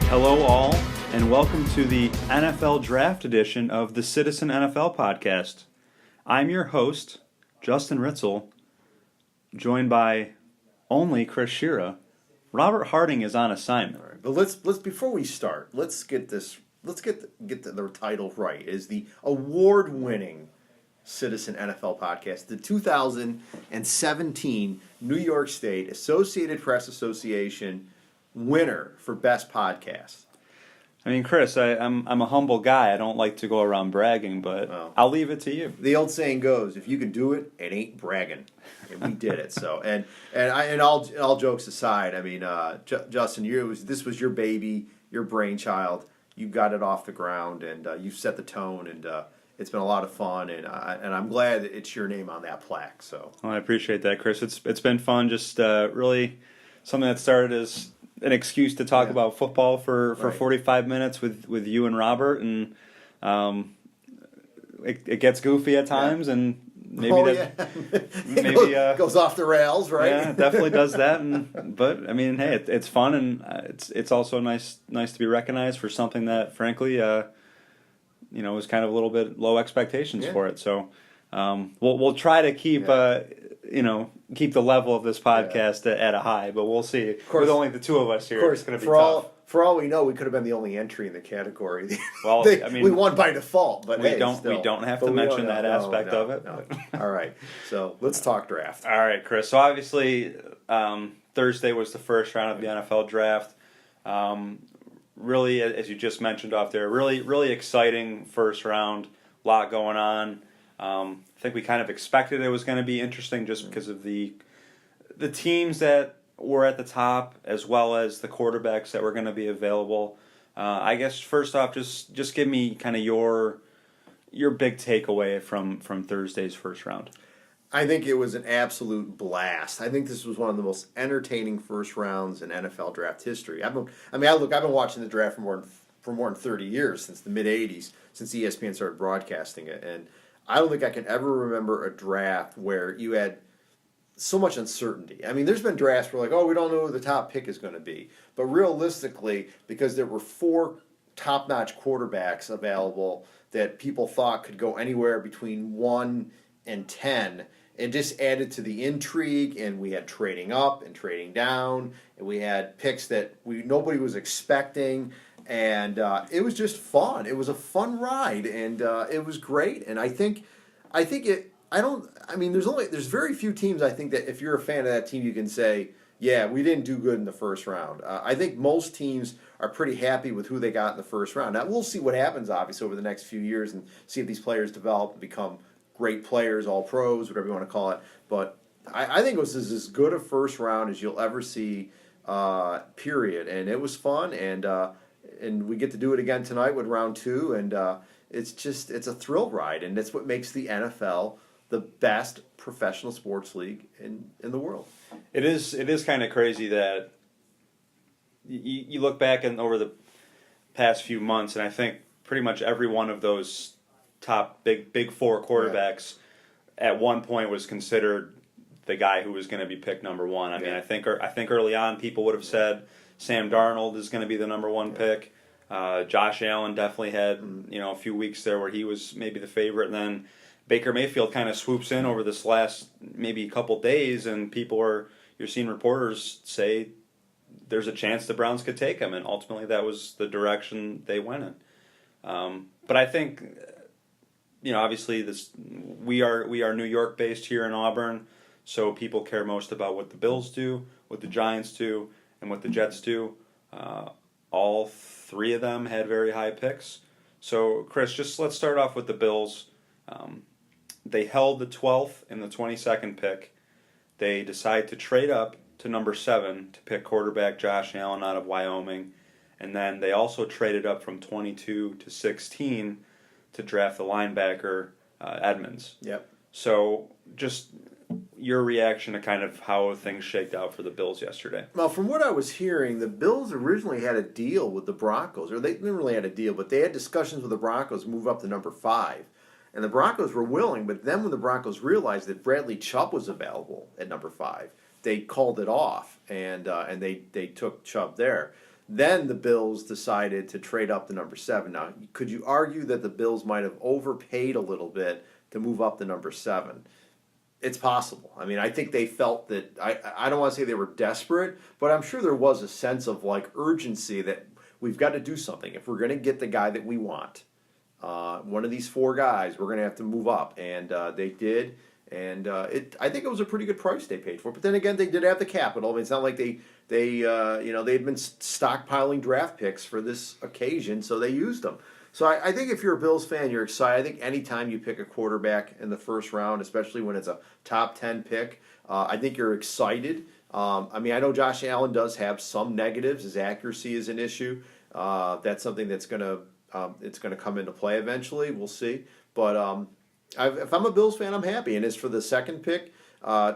Hello all, and welcome to the NFL Draft edition of the Citizen NFL Podcast. I'm your host, Justin Ritzel, joined by only Chris Sciria. Robert Harding is on assignment. All right, but let's before we start, let's get the title right. Is the award-winning Citizen NFL Podcast, the 2017 New York State Associated Press Association winner for Best Podcast. I mean, Chris, I'm a humble guy. I don't like to go around bragging, but I'll leave it to you. The old saying goes, if you can do it, it ain't bragging. And we did it. So and all jokes aside, I mean, Justin, this was your baby, your brainchild. You got it off the ground, and you've set the tone, and it's been a lot of fun, and I'm glad that it's your name on that plaque. So well, I appreciate that, Chris. It's been fun. Just really something that started as an excuse to talk about football for 45 minutes with you and Robert, and it gets goofy at times, and maybe goes off the rails, right? Yeah, it definitely does that. But I mean, hey, it's fun, and it's also nice to be recognized for something that, frankly, was kind of a little bit low expectations for it. So we'll try to keep keep the level of this podcast at a high, but we'll see. Of course, with only the two of us here, it's going to be tough. For all we know, we could have been the only entry in the category. Well, we won by default, but we don't have to mention that aspect of it. No. All right, so let's talk draft. All right, Chris. So obviously, Thursday was the first round of the NFL draft. Really, as you just mentioned off there, really exciting first round. A lot going on. I think we kind of expected it was going to be interesting just because of the teams that were at the top, as well as the quarterbacks that were going to be available. I guess first off, just give me kind of your big takeaway from Thursday's first round. I think it was an absolute blast. I think this was one of the most entertaining first rounds in NFL draft history. I've been watching the draft for more than 30 years, since the mid '80s, since ESPN started broadcasting it, and I don't think I can ever remember a draft where you had so much uncertainty. I mean, there's been drafts where we don't know who the top pick is going to be. But realistically, because there were 4 top-notch quarterbacks available that people thought could go anywhere between 1 and 10, it just added to the intrigue, and we had trading up and trading down, and we had picks that nobody was expecting. And it was just fun. It was a fun ride, and it was great. And there's very few teams, I think, that if you're a fan of that team, you can say, yeah, we didn't do good in the first round. I think most teams are pretty happy with who they got in the first round. Now, we'll see what happens, obviously, over the next few years, and see if these players develop and become great players, all pros, whatever you want to call it. But I think it was as good a first round as you'll ever see, period. And it was fun, and we get to do it again tonight with round 2, and it's a thrill ride, and that's what makes the NFL the best professional sports league in the world. It is kind of crazy that you look back over the past few months, and I think pretty much every one of those top big 4 quarterbacks at one point was considered the guy who was going to be picked number 1. I mean, I think early on people would have said Sam Darnold is going to be the number 1 pick. Josh Allen definitely had a few weeks there where he was maybe the favorite, and then Baker Mayfield kind of swoops in over this last maybe couple days, and you're seeing reporters say there's a chance the Browns could take him, and ultimately that was the direction they went in. But I think obviously we are New York based here in Auburn, so people care most about what the Bills do, what the Giants do, and what the Jets do. All 3 of them had very high picks. So, Chris, let's start off with the Bills. They held the 12th and the 22nd pick. They decided to trade up to number 7 to pick quarterback Josh Allen out of Wyoming. And then they also traded up from 22 to 16 to draft the linebacker Edmonds. Yep. So just your reaction to kind of how things shaked out for the Bills yesterday. Well, from what I was hearing, the Bills originally had a deal with the Broncos, or they didn't really had a deal, but they had discussions with the Broncos to move up to number 5. And the Broncos were willing, but then when the Broncos realized that Bradley Chubb was available at number 5, they called it off, and they took Chubb there. Then the Bills decided to trade up to number 7. Now, could you argue that the Bills might have overpaid a little bit to move up to number 7? It's possible. I mean, I think they felt that, I don't want to say they were desperate, but I'm sure there was a sense of like urgency that we've got to do something. If we're going to get the guy that we want, one of these 4 guys, we're going to have to move up. And they did. And I think it was a pretty good price they paid for it. But then again, they did have the capital. I mean, it's not like they'd been stockpiling draft picks for this occasion, so they used them. So I think if you're a Bills fan, you're excited. I think anytime you pick a quarterback in the first round, especially when it's a top 10 pick, I think you're excited. I mean, I know Josh Allen does have some negatives. His accuracy is an issue. That's something that's gonna come into play eventually. We'll see. But if I'm a Bills fan, I'm happy. And as for the second pick,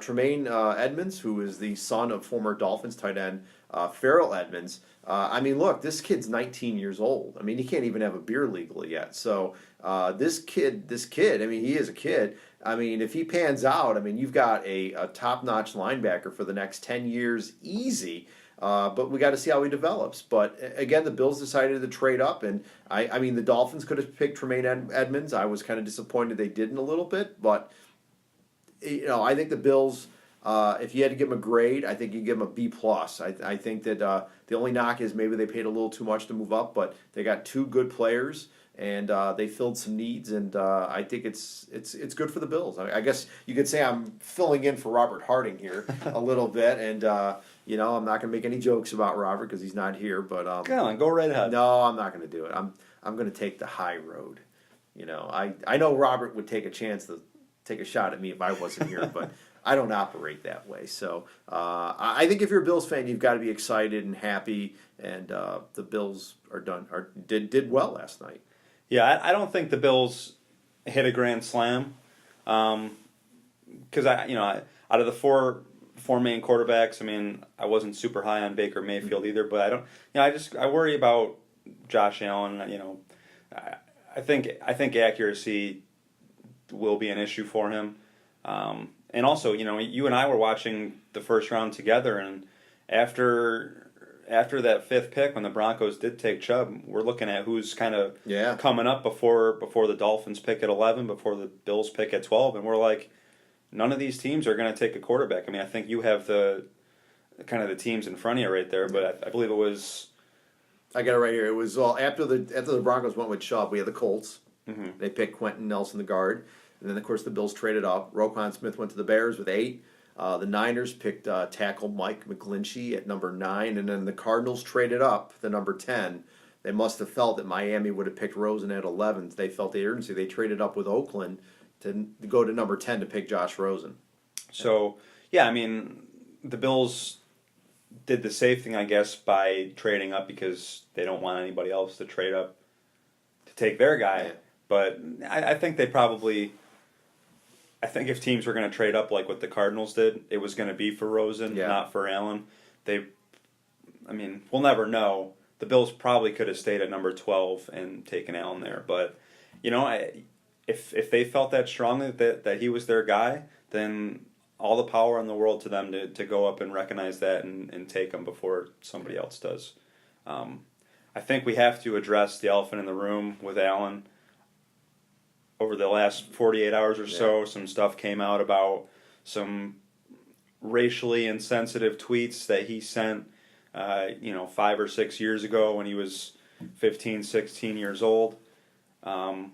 Tremaine Edmonds, who is the son of former Dolphins tight end Farrell Edmonds. I mean, look, this kid's 19 years old. I mean, he can't even have a beer legally yet. So this kid, I mean, he is a kid. I mean, if he pans out, I mean, you've got a top-notch linebacker for the next 10 years easy. But we got to see how he develops. But again, the Bills decided to trade up, and I mean, the Dolphins could have picked Tremaine Edmonds. I was kind of disappointed they didn't a little bit, but I think the Bills. If you had to give them a grade, I think you give them a B+. I think that the only knock is maybe they paid a little too much to move up, but they got 2 good players and they filled some needs, and I think it's good for the Bills. I guess you could say I'm filling in for Robert Harding here a little bit, and I'm not going to make any jokes about Robert because he's not here. But come on, go right ahead. No, I'm not going to do it. I'm going to take the high road. I know Robert would take a chance to take a shot at me if I wasn't here, but I don't operate that way. So I think if you're a Bills fan, you've got to be excited and happy, and the Bills did well last night. Yeah, I don't think the Bills hit a grand slam, because out of the four main quarterbacks, I mean, I wasn't super high on Baker Mayfield either, but I don't, I worry about Josh Allen. I think accuracy will be an issue for him, and also, you and I were watching the first round together, and after that 5th pick, when the Broncos did take Chubb, we're looking at who's kind of coming up before the Dolphins pick at 11, before the Bills pick at 12, and we're like, none of these teams are going to take a quarterback. I mean, I think you have the kind of the teams in front of you right there, but I believe it was. I got it right here. It was after the Broncos went with Chubb, we had the Colts. Mm-hmm. They picked Quentin Nelson, the guard, and then of course the Bills traded up. Roquan Smith went to the Bears with 8. The Niners picked tackle Mike McGlinchey at number 9, and then the Cardinals traded up the number 10. They must have felt that Miami would have picked Rosen at 11. They felt the urgency. They traded up with Oakland to go to number 10 to pick Josh Rosen. So, yeah, I mean, the Bills did the safe thing, I guess, by trading up because they don't want anybody else to trade up to take their guy. Yeah. But I think they probably... I think if teams were going to trade up like what the Cardinals did, it was going to be for Rosen, not for Allen. We'll never know. The Bills probably could have stayed at number 12 and taken Allen there. But, if they felt that strongly that he was their guy, then all the power in the world to them to go up and recognize that and take him before somebody else does. I think we have to address the elephant in the room with Allen. Over the last 48 hours or so, some stuff came out about some racially insensitive tweets that he sent, 5 or 6 years ago when he was 15, 16 years old. I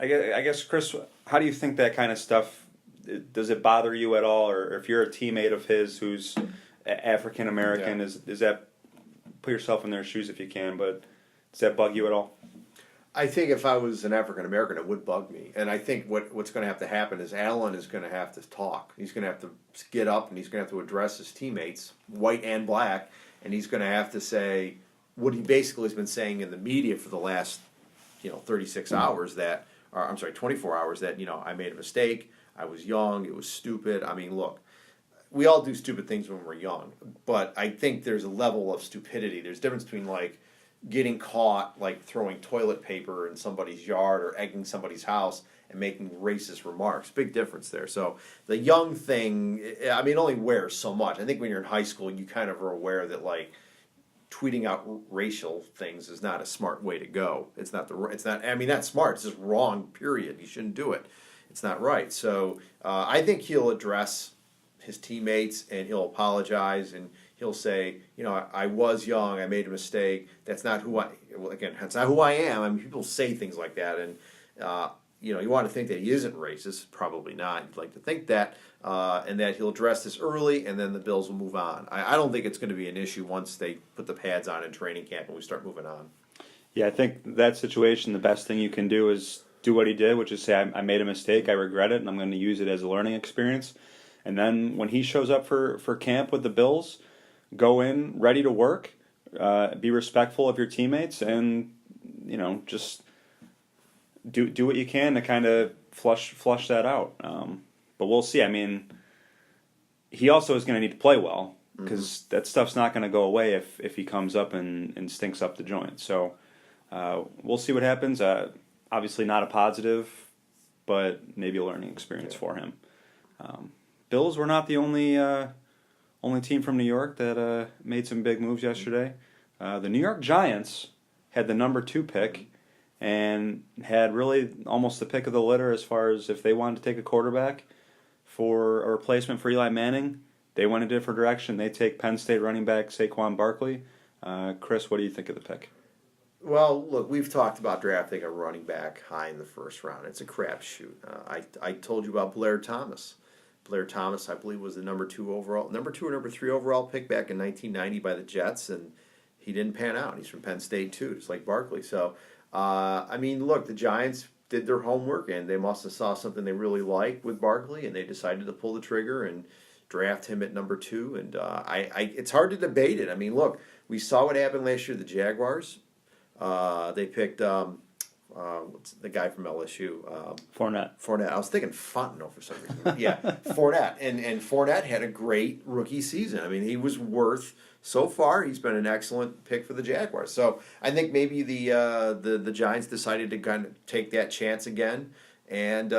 guess, Chris, how do you think that kind of stuff, does it bother you at all? Or if you're a teammate of his who's African American, is that, put yourself in their shoes if you can, but does that bug you at all? I think if I was an African American, it would bug me. And I think what's going to have to happen is Allen is going to have to talk. He's going to have to get up and he's going to have to address his teammates, white and black, and he's going to have to say what he basically has been saying in the media for the last 36 hours that, or I'm sorry, 24 hours that I made a mistake. I was young. It was stupid. I mean, look, we all do stupid things when we're young, but I think there's a level of stupidity. There's a difference between like getting caught like throwing toilet paper in somebody's yard or egging somebody's house and making racist remarks. Big difference there. So the young thing, I mean, it only wears so much. I think when you're in high school, you kind of are aware that like tweeting out racial things is not a smart way to go. It's not. I mean, that's smart. It's just wrong. Period. You shouldn't do it. It's not right. So I think he'll address his teammates and he'll apologize and he'll say, I was young, I made a mistake. That's not who that's not who I am. I mean, people say things like that, and you want to think that he isn't racist. Probably not. You'd like to think that, and that he'll address this early, and then the Bills will move on. I don't think it's going to be an issue once they put the pads on in training camp and we start moving on. Yeah, I think that situation, the best thing you can do is do what he did, which is say, I made a mistake, I regret it, and I'm going to use it as a learning experience. And then when he shows up for camp with the Bills, go in ready to work, be respectful of your teammates, and just do what you can to kind of flush that out. But we'll see. I mean, he also is going to need to play well because that stuff's not going to go away if he comes up and stinks up the joint. So we'll see what happens. Obviously not a positive, but maybe a learning experience for him. Bills were not the only team from New York that made some big moves yesterday. The New York Giants had the number 2 pick and had really almost the pick of the litter as far as if they wanted to take a quarterback for a replacement for Eli Manning. They went a different direction. They take Penn State running back Saquon Barkley. Chris, what do you think of the pick? Well, look, we've talked about drafting a running back high in the first round. It's a crapshoot. I told you about Blair Thomas. Blair Thomas, I believe, was the number 2 or number 3 overall pick back in 1990 by the Jets, and he didn't pan out. He's from Penn State too, just like Barkley. So, I mean, look, the Giants did their homework, and they must have saw something they really liked with Barkley, and they decided to pull the trigger and draft him at number 2. And it's hard to debate it. I mean, look, we saw what happened last year. The Jaguars, they picked. What's the guy from LSU? Fournette. I was thinking Fontenot for some reason. Yeah, Fournette. And Fournette had a great rookie season. I mean, he was worth, so far, he's been an excellent pick for the Jaguars. So I think maybe the Giants decided to kind of take that chance again. And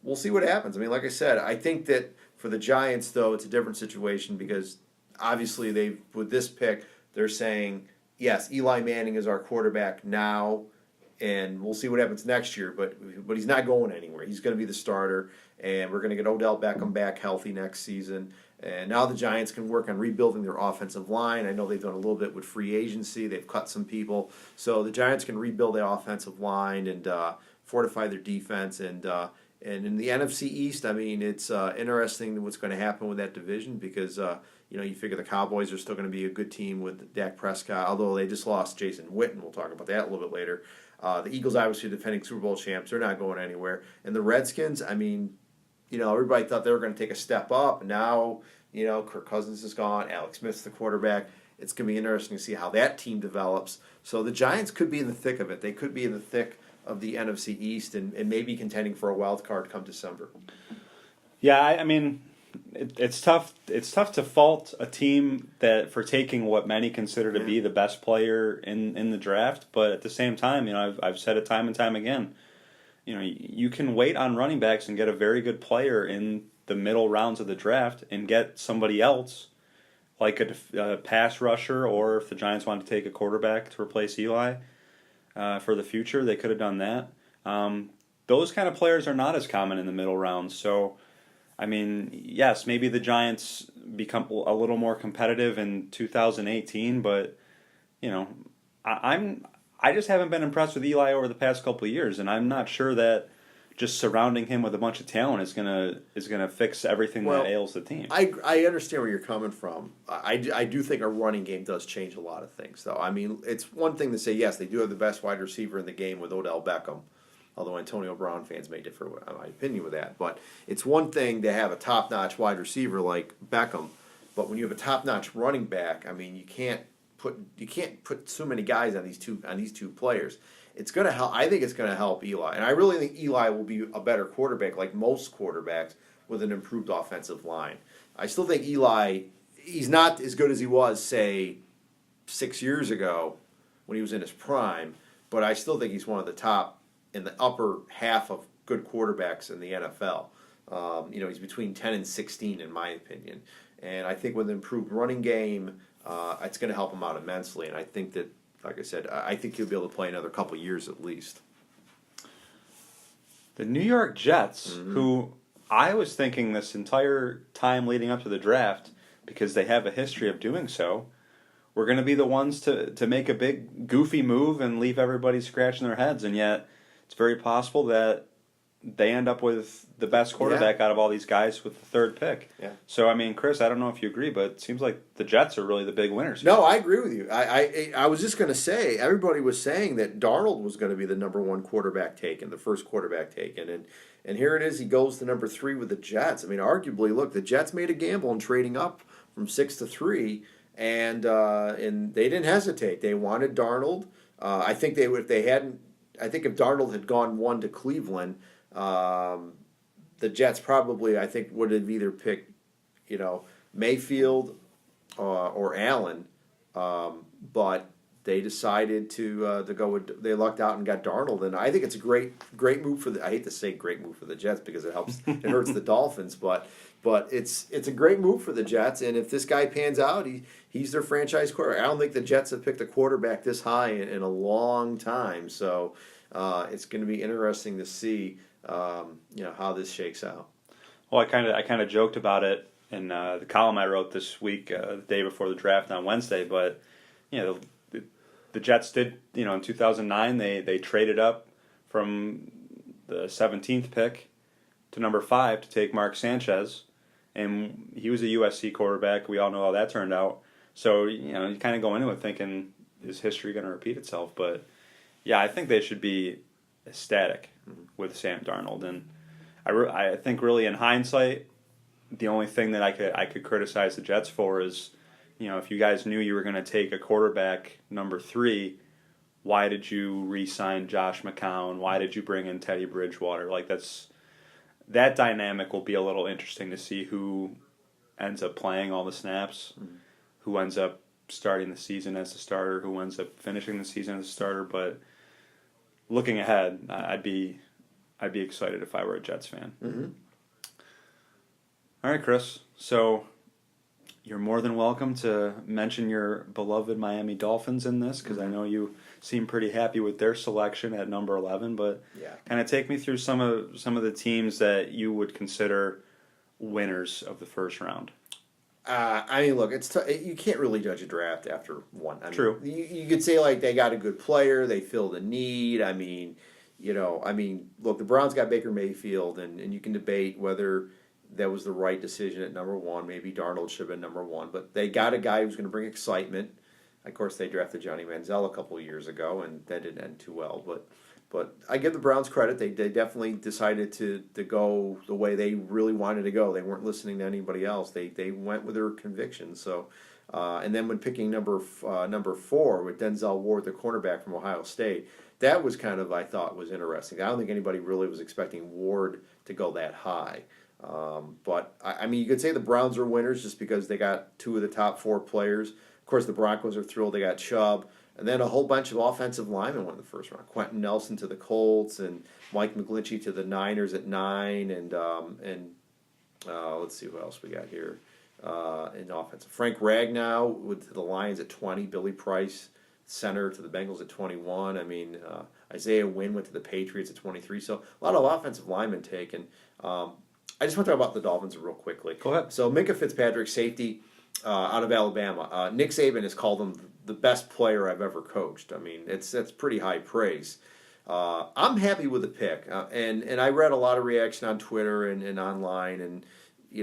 we'll see what happens. I mean, like I said, I think that for the Giants, though, it's a different situation because obviously with this pick, they're saying, yes, Eli Manning is our quarterback now, and we'll see what happens next year, but he's not going anywhere. He's going to be the starter, and we're going to get Odell Beckham back healthy next season. And now the Giants can work on rebuilding their offensive line. I know they've done a little bit with free agency. They've cut some people. So the Giants can rebuild their offensive line and fortify their defense. And in the NFC East, I mean, it's interesting what's going to happen with that division because you figure the Cowboys are still going to be a good team with Dak Prescott, although they just lost Jason Witten. We'll talk about that a little bit later. The Eagles, obviously, defending Super Bowl champs. They're not going anywhere. And the Redskins, I mean, everybody thought they were going to take a step up. Now, Kirk Cousins is gone. Alex Smith's the quarterback. It's going to be interesting to see how that team develops. So the Giants could be in the thick of it. They could be in the thick of the NFC East and maybe contending for a wild card come December. Yeah, I mean, it's tough. It's tough to fault a team for taking what many consider to be the best player in the draft. But at the same time, I've said it time and time again. You can wait on running backs and get a very good player in the middle rounds of the draft and get somebody else, like a pass rusher, or if the Giants want to take a quarterback to replace Eli for the future, they could have done that. Those kind of players are not as common in the middle rounds. So, I mean, yes, maybe the Giants become a little more competitive in 2018, but I just haven't been impressed with Eli over the past couple of years, and I'm not sure that just surrounding him with a bunch of talent is gonna fix everything that ails the team. I understand where you're coming from. I do think a running game does change a lot of things, though. I mean, it's one thing to say, yes, they do have the best wide receiver in the game with Odell Beckham, although Antonio Brown fans may differ with my opinion with that. But it's one thing to have a top-notch wide receiver like Beckham, but when you have a top-notch running back, I mean, you can't put so many guys on these two players. it's going to help. I think it's going to help Eli, and I really think Eli will be a better quarterback, like most quarterbacks, with an improved offensive line. I still think Eli, he's not as good as he was, say, 6 years ago when he was in his prime, but I still think he's one of the top in the upper half of good quarterbacks in the NFL. He's between 10 and 16 in my opinion. And I think with an improved running game, it's going to help him out immensely. And I think that, like I said, I think he'll be able to play another couple years at least. The New York Jets, who I was thinking this entire time leading up to the draft, because they have a history of doing so, were going to be the ones to make a big goofy move and leave everybody scratching their heads. And yet it's very possible that they end up with the best quarterback out of all these guys with the third pick. Yeah. So, I mean, Chris, I don't know if you agree, but it seems like the Jets are really the big winners. No, I agree with you. I was just going to say, everybody was saying that Darnold was going to be the number one quarterback taken, the first quarterback taken. And here it is, he goes to number 3 with the Jets. I mean, arguably, look, the Jets made a gamble in trading up from 6 to 3, and they didn't hesitate. They wanted Darnold. I think they would, if they hadn't. I think if Darnold had gone 1 to Cleveland, the Jets probably, I think, would have either picked, Mayfield or Allen, but they decided to go with. They lucked out and got Darnold, and I think it's a great move for the. I hate to say great move for the Jets because it hurts the Dolphins, but it's a great move for the Jets, and if this guy pans out, he's their franchise quarterback. I don't think the Jets have picked a quarterback this high in a long time, so it's going to be interesting to see. How this shakes out. Well, I kind of joked about it in the column I wrote this week, the day before the draft on Wednesday. But the Jets did, in 2009 they traded up from the 17th pick to number 5 to take Mark Sanchez, and he was a USC quarterback. We all know how that turned out. So you kind of go into it thinking, is history going to repeat itself? But yeah, I think they should be ecstatic with Sam Darnold, and I think really in hindsight, the only thing that I could criticize the Jets for is, if you guys knew you were going to take a quarterback number 3, why did you re-sign Josh McCown? Why did you bring in Teddy Bridgewater? Like that dynamic will be a little interesting to see who ends up playing all the snaps, who ends up starting the season as a starter, who ends up finishing the season as a starter, but looking ahead, I'd be excited if I were a Jets fan. Mm-hmm. All right, Chris. So you're more than welcome to mention your beloved Miami Dolphins in this, because I know you seem pretty happy with their selection at number 11. But kind of take me through some of the teams that you would consider winners of the first round. Look, it's you can't really judge a draft after one. True. You could say like they got a good player, they filled a need. Look, the Browns got Baker Mayfield, and you can debate whether that was the right decision at number 1. Maybe Darnold should have been number 1, but they got a guy who's going to bring excitement. Of course, they drafted Johnny Manziel a couple of years ago, and that didn't end too well. But I give the Browns credit. They definitely decided to go the way they really wanted to go. They weren't listening to anybody else. They went with their convictions. So, and then when picking number 4 with Denzel Ward, the cornerback from Ohio State, that was kind of, I thought, was interesting. I don't think anybody really was expecting Ward to go that high. But you could say the Browns are winners just because they got 2 of the top 4 players. Of course, the Broncos are thrilled they got Chubb. And then a whole bunch of offensive linemen went in the first round. Quentin Nelson to the Colts, and Mike McGlinchey to the Niners at 9, and let's see what else we got here in offensive. Frank Ragnow to the Lions at 20. Billy Price, center, to the Bengals at 21. Isaiah Wynn went to the Patriots at 23. So a lot of offensive linemen taken. I just want to talk about the Dolphins real quickly. Go ahead. So Minka Fitzpatrick, safety out of Alabama. Nick Saban has called him the best player I've ever coached. That's pretty high praise. I'm happy with the pick, and I read a lot of reaction on Twitter and online, and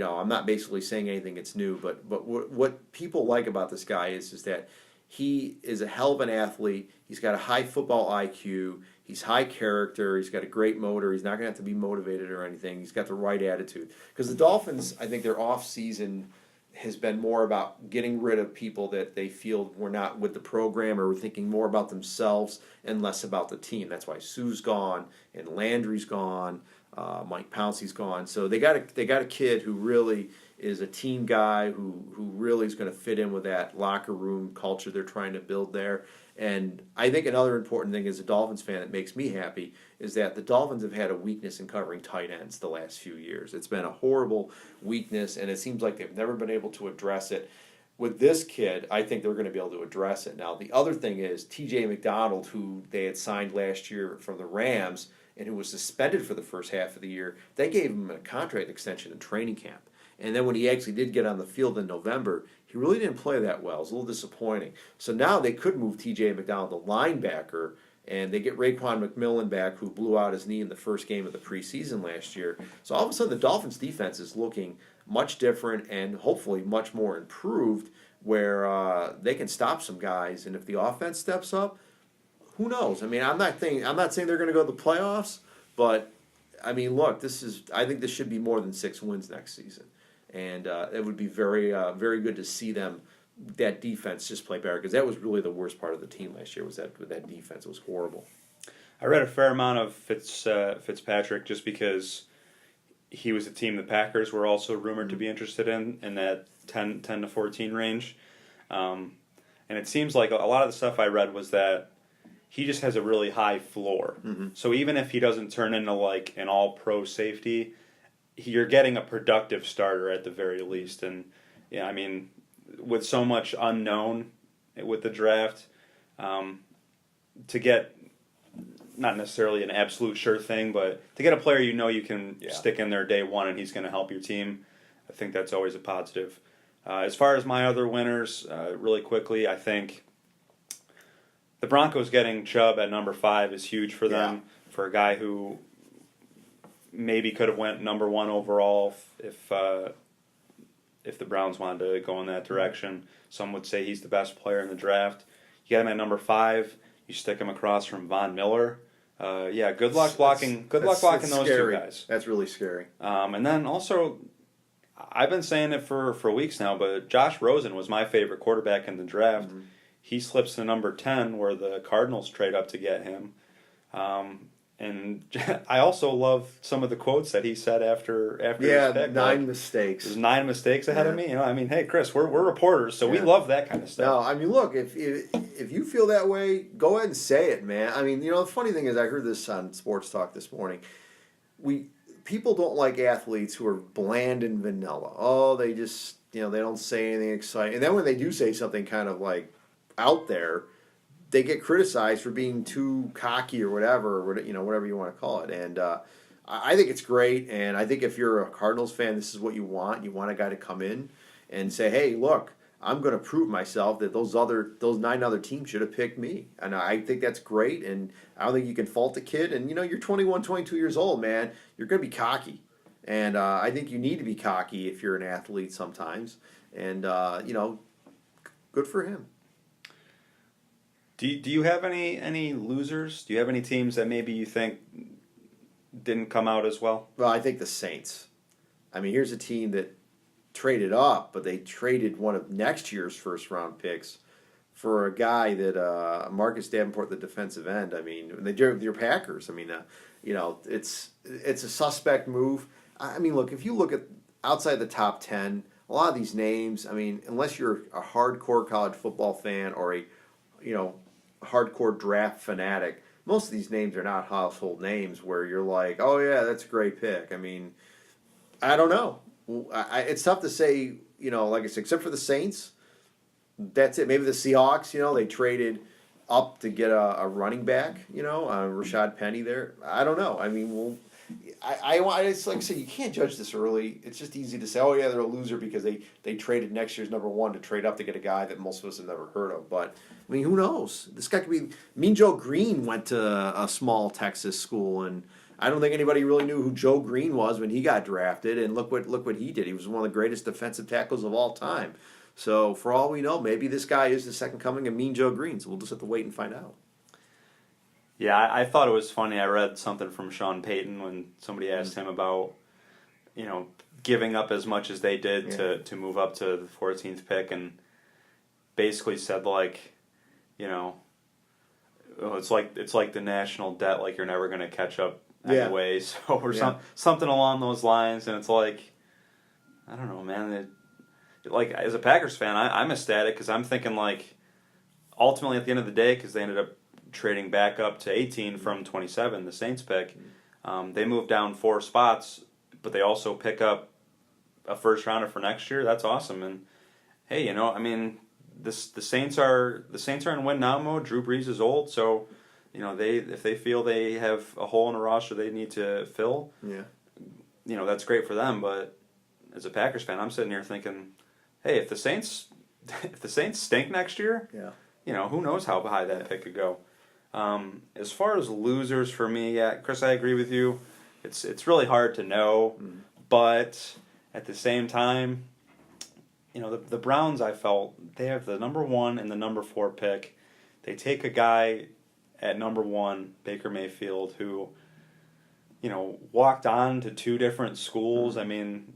I'm not basically saying anything that's new, but what people like about this guy is that he is a hell of an athlete. He's got a high football IQ. He's high character. He's got a great motor. He's not going to have to be motivated or anything. He's got the right attitude. Because the Dolphins, I think their off-season has been more about getting rid of people that they feel were not with the program or were thinking more about themselves and less about the team. That's why Sue's gone and Landry's gone, Mike Pouncey's gone. So they got a kid who really is a team guy who really is going to fit in with that locker room culture they're trying to build there. And I think another important thing as a Dolphins fan that makes me happy is that the Dolphins have had a weakness in covering tight ends the last few years. It's been a horrible weakness, and it seems like they've never been able to address it. With this kid, I think they're going to be able to address it. Now, the other thing is T.J. McDonald, who they had signed last year from the Rams and who was suspended for the first half of the year, they gave him a contract extension in training camp. And then when he actually did get on the field in November, he really didn't play that well. It was a little disappointing. So now they could move T.J. McDonald, the linebacker, and they get Raekwon McMillan back, who blew out his knee in the first game of the preseason last year. So all of a sudden, the Dolphins' defense is looking much different and hopefully much more improved, where they can stop some guys. And if the offense steps up, who knows? I mean, I'm not saying they're going to go to the playoffs, but I mean, look, I think this should be more than 6 wins next season. And it would be very, very good to see that defense just play better, because that was really the worst part of the team last year. Was that defense? It was horrible. I read a fair amount of Fitzpatrick just because he was a team the Packers were also rumored to be interested in that 10 to 14 range, and it seems like a lot of the stuff I read was that he just has a really high floor. Mm-hmm. So even if he doesn't turn into like an all-pro safety, you're getting a productive starter at the very least. And yeah, I mean, with so much unknown with the draft, to get not necessarily an absolute sure thing, but to get a player you can stick in there day one and he's going to help your team, I think that's always a positive. As far as my other winners, really quickly, I think the Broncos getting Chubb at number 5 is huge for them, for a guy who maybe could have went number 1 overall if the Browns wanted to go in that direction. Some would say he's the best player in the draft. You get him at number 5. You stick him across from Von Miller. Good luck blocking. Good luck blocking those scary. 2 guys. That's really scary. And then also, I've been saying it for weeks now, but Josh Rosen was my favorite quarterback in the draft. Mm-hmm. He slips to number 10, where the Cardinals trade up to get him. And I also love some of the quotes that he said after his pick. 9 mistakes. There's 9 mistakes ahead of me. You know, I mean, hey, Chris, we're reporters, so we love that kind of stuff. No, I mean, look, if you feel that way, go ahead and say it, man. I mean, the funny thing is, I heard this on Sports Talk this morning. People don't like athletes who are bland and vanilla. Oh, they just, they don't say anything exciting. And then when they do say something kind of like out there, they get criticized for being too cocky or whatever, whatever you want to call it. And I think it's great. And I think if you're a Cardinals fan, this is what you want. You want a guy to come in and say, hey, look, I'm going to prove myself that those 9 other teams should have picked me. And I think that's great. And I don't think you can fault the kid. And, you're 21, 22 years old, man. You're going to be cocky. And I think you need to be cocky if you're an athlete sometimes. And, good for him. Do you have any losers? Do you have any teams that maybe you think didn't come out as well? Well, I think the Saints. I mean, here's a team that traded up, but they traded one of next year's first-round picks for a guy that Marcus Davenport, the defensive end. I mean, they're Packers. I mean, it's a suspect move. I mean, look, if you look at outside the top 10, a lot of these names. I mean, unless you're a hardcore college football fan or a hardcore draft fanatic, most of these names are not household names where you're like, oh yeah, that's a great pick. I mean, I don't know. It's tough to say, like I said, except for the Saints, that's it. Maybe the Seahawks, they traded up to get a running back, Rashad Penny there. I don't know. I mean, it's like I said, you can't judge this early. It's just easy to say, oh yeah, they're a loser because they traded next year's number 1 to trade up to get a guy that most of us have never heard of. But I mean, who knows? This guy could be. Mean Joe Green went to a small Texas school, and I don't think anybody really knew who Joe Green was when he got drafted. And look what he did. He was one of the greatest defensive tackles of all time. So for all we know, maybe this guy is the second coming of Mean Joe Green. So we'll just have to wait and find out. Yeah, I thought it was funny. I read something from Sean Payton when somebody asked him about giving up as much as they did to move up to the 14th pick, and basically said like, oh, it's like the national debt, like you're never going to catch up anyway, so or something along those lines, and it's like, I don't know, man. Like as a Packers fan, I'm ecstatic because I'm thinking like, ultimately at the end of the day, because they ended up trading back up to 18 from 27, the Saints pick, they moved down 4 spots, but they also pick up a first rounder for next year. That's awesome, and hey, I mean, the Saints are in win now mode. Drew Brees is old, so if they feel they have a hole in the roster they need to fill, that's great for them. But as a Packers fan, I'm sitting here thinking, hey, if the Saints stink next year, who knows how high that pick could go. As far as losers for me, Chris, I agree with you. It's really hard to know, but at the same time, the Browns, I felt, they have the number 1 and the number 4 pick. They take a guy at number 1, Baker Mayfield, who, walked on to 2 different schools. I mean,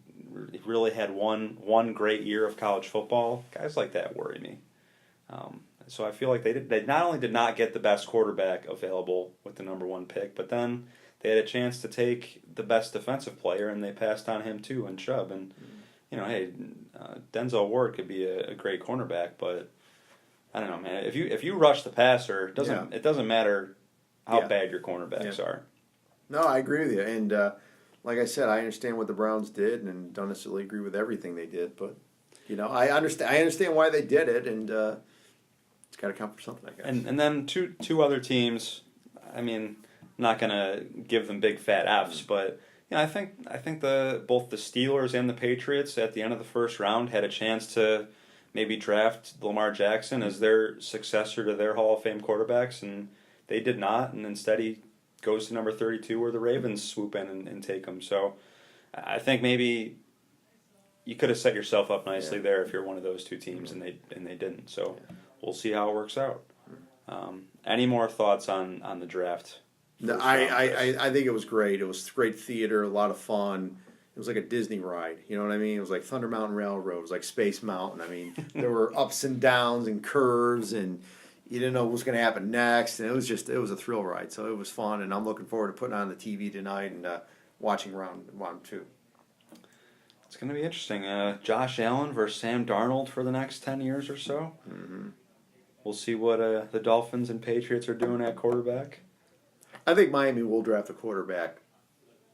he really had one great year of college football. Guys like that worry me. So I feel like they not only did not get the best quarterback available with the number 1 pick, but then they had a chance to take the best defensive player, and they passed on him too, and Chubb. And hey, Denzel Ward could be a great cornerback, but I don't know, man. If you rush the passer, it doesn't matter how bad your cornerbacks are. No, I agree with you, and like I said, I understand what the Browns did, and don't necessarily agree with everything they did, but I understand why they did it, and it's got to count for something, I guess. And then two other teams. I mean, I'm not gonna give them big fat Fs, but I think both the Steelers and the Patriots at the end of the first round had a chance to maybe draft Lamar Jackson as their successor to their Hall of Fame quarterbacks, and they did not, and instead he goes to number 32 where the Ravens swoop in and take him. So I think maybe you could have set yourself up nicely there if you're one of those 2 teams, and they didn't. So we'll see how it works out. Any more thoughts on the draft? No, I think it was great. It was great theater, a lot of fun. It was like a Disney ride. You know what I mean? It was like Thunder Mountain Railroad. It was like Space Mountain. I mean, there were ups and downs and curves, and you didn't know what was going to happen next. And it was a thrill ride. So it was fun, and I'm looking forward to putting on the TV tonight and watching round 2. It's going to be interesting. Josh Allen versus Sam Darnold for the next 10 years or so. Mm-hmm. We'll see what the Dolphins and Patriots are doing at quarterback. I think Miami will draft a quarterback.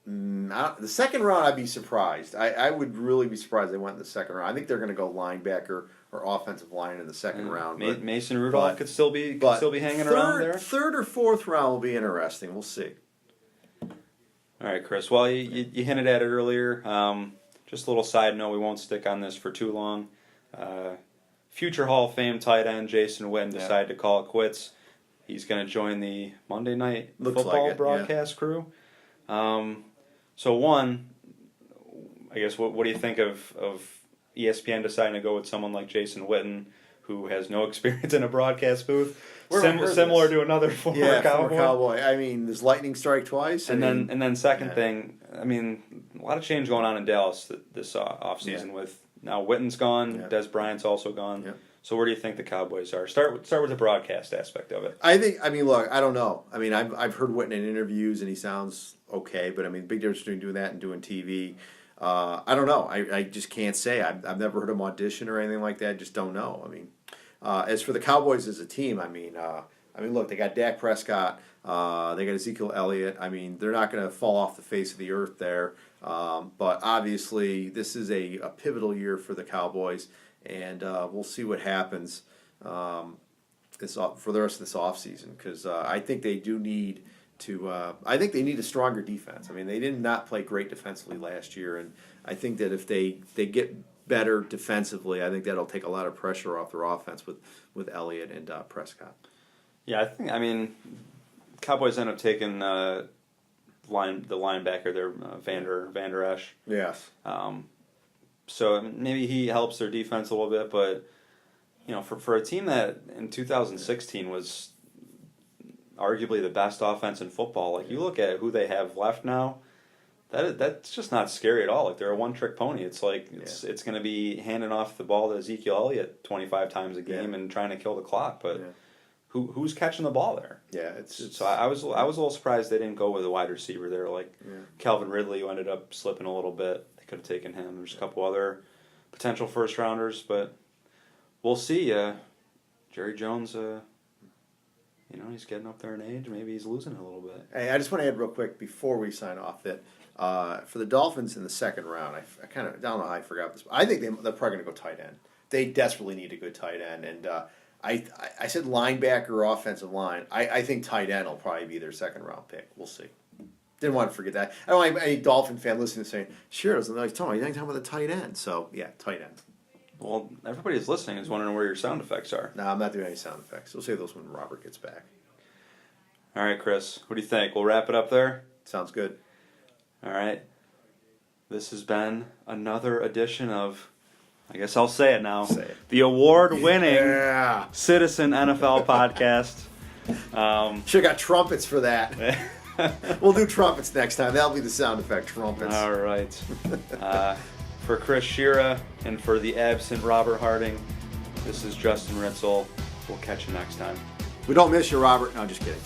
The second round, I'd be surprised. I would really be surprised they went in the second round. I think they're going to go linebacker or offensive line in the second round. Mason Rudolph could still be hanging around there. Third or fourth round will be interesting. We'll see. All right, Chris. Well, you hinted at it earlier. Just a little side note. We won't stick on this for too long. Future Hall of Fame tight end Jason Witten decided to call it quits. He's going to join the Monday Night Football broadcast crew. So one, I guess, what do you think of ESPN deciding to go with someone like Jason Witten, who has no experience in a broadcast booth, similar to another former Cowboy? I mean, does lightning strike twice? And then second thing, I mean, a lot of change going on in Dallas this offseason with now Witten's gone, Des Bryant's also gone. Yeah. So where do you think the Cowboys are? Start with the broadcast aspect of it. Look, I don't know. I mean, I've heard Witten in interviews, and he sounds okay, but I mean, big difference between doing that and doing TV. I don't know. I just can't say. I've never heard him audition or anything like that. I just don't know. I mean, as for the Cowboys as a team, I mean, look, they got Dak Prescott. They got Ezekiel Elliott. I mean, they're not going to fall off the face of the earth there. But obviously, this is a pivotal year for the Cowboys, and we'll see what happens for the rest of this offseason, because I think they do need to. I think they need a stronger defense. I mean, they did not play great defensively last year, and I think that if they get better defensively, I think that'll take a lot of pressure off their offense with Elliott and Prescott. Yeah, I mean, Cowboys end up taking the linebacker there, Vander Esch. Yes. So maybe he helps their defense a little bit, but for a team that in 2016 was arguably the best offense in football, like you look at who they have left now, that's just not scary at all. Like they're a one-trick pony. It's like it's going to be handing off the ball to Ezekiel Elliott 25 times a game and trying to kill the clock. But who's catching the ball there? Yeah, so I was a little surprised they didn't go with a wide receiver there, like Calvin Ridley, who ended up slipping a little bit. They could have taken him. There's a couple other potential first rounders, but we'll see. Jerry Jones, he's getting up there in age. Maybe he's losing a little bit. Hey, I just want to add real quick before we sign off that for the Dolphins in the second round, I kind of don't know how I forgot this. I think they're probably going to go tight end. They desperately need a good tight end, and I said linebacker or offensive line. I think tight end will probably be their second round pick. We'll see. Didn't want to forget that. I don't want any Dolphin fan listening to saying, "Sure, doesn't like Tony. You ain't talking about the tight end." So yeah, tight end. Well, everybody that's listening is wondering where your sound effects are. No, I'm not doing any sound effects. We'll save those when Robert gets back. All right, Chris. What do you think? We'll wrap it up there? Sounds good. All right. This has been another edition of, I guess I'll say it now, the award-winning Citizen NFL podcast. Should have got trumpets for that. We'll do trumpets next time. That'll be the sound effect, trumpets. All right. For Chris Sciria and for the absent Robert Harding, this is Justin Ritzel. We'll catch you next time. We don't miss you, Robert. No, just kidding.